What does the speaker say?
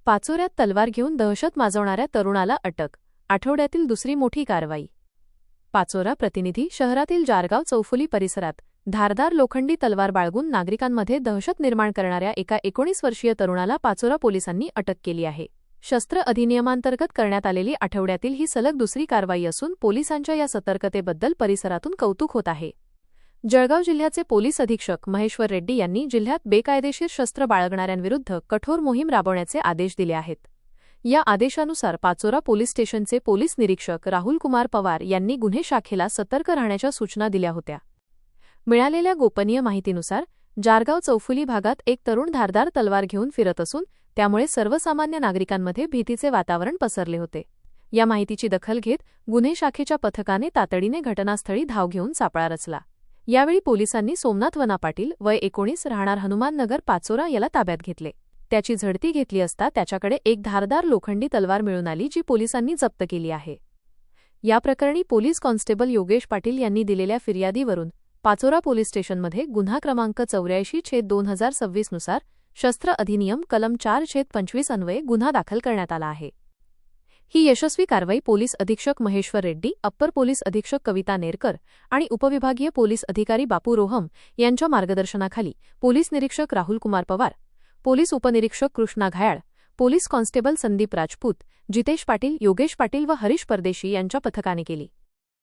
पाचोऱ्यात तलवार घेऊन दहशत माजवणाऱ्या तरुणाला अटक. आठवड्यातील दुसरी मोठी कारवाई. पाचोरा प्रतिनिधी. शहरातील जारगाव चौफुली परिसरात धारदार लोखंडी तलवार बाळगून नागरिकांमध्ये दहशत निर्माण करणाऱ्या एका 19 वर्षीय तरुणाला पाचोरा पोलिसांनी अटक केली आहे. शस्त्र अधिनियमांतर्गत करण्यात आलेली आठवड्यातील ही सलग दुसरी कारवाई असून पोलिसांच्या या सतर्कतेबद्दल परिसरातून कौतुक होत आहे. जळगाव जिल्ह्याचे पोलीस अधीक्षक महेश्वर रेड्डी यांनी जिल्ह्यात बेकायदेशीर शस्त्र बाळगणाऱ्यांविरुद्ध कठोर मोहीम राबवण्याचे आदेश दिले आहेत. या आदेशानुसार पाचोरा पोलीस स्टेशनचे पोलीस निरीक्षक राहुल कुमार पवार यांनी गुन्हे शाखेला सतर्क राहण्याच्या सूचना दिल्या होत्या. मिळालेल्या गोपनीय माहितीनुसार जारगाव चौफुली भागात एक तरुण धारदार तलवार घेऊन फिरत असून त्यामुळे सर्वसामान्य नागरिकांमध्ये भीतीचे वातावरण पसरले होते. या माहितीची दखल घेत गुन्हे शाखेच्या पथकाने तातडीने घटनास्थळी धाव घेऊन सापळा रचला. यावेळी पोलिसांनी सोमनाथ वना पाटील वय 19 राहणार हनुमाननगर पाचोरा याला ताब्यात घेतले. त्याची झडती घेतली असता त्याच्याकडे एक धारदार लोखंडी तलवार मिळून आली, जी पोलिसांनी जप्त केली आहे. या प्रकरणी पोलीस कॉन्स्टेबल योगेश पाटील यांनी दिलेल्या फिर्यादीवरून पाचोरा पोलीस स्टेशनमध्ये गुन्हा क्रमांक 84/2026 नुसार शस्त्र अधिनियम कलम 4/25 अन्वये गुन्हा दाखल करण्यात आला आहे. ही यशस्वी कारवाई पोलीस अधीक्षक महेश्वर रेड्डी, अप्पर पोलीस अधीक्षक कविता नेरकर आणि उपविभागीय पोलीस अधिकारी बापू रोहम यांच्या मार्गदर्शनाखाली पोलीस निरीक्षक राहुल कुमार पवार, पोलीस उपनिरीक्षक कृष्णा घायाळ, पोलीस कॉन्स्टेबल संदीप राजपूत, जितेश पाटील, योगेश पाटील व हरीश परदेशी यांच्या पथकाने केली.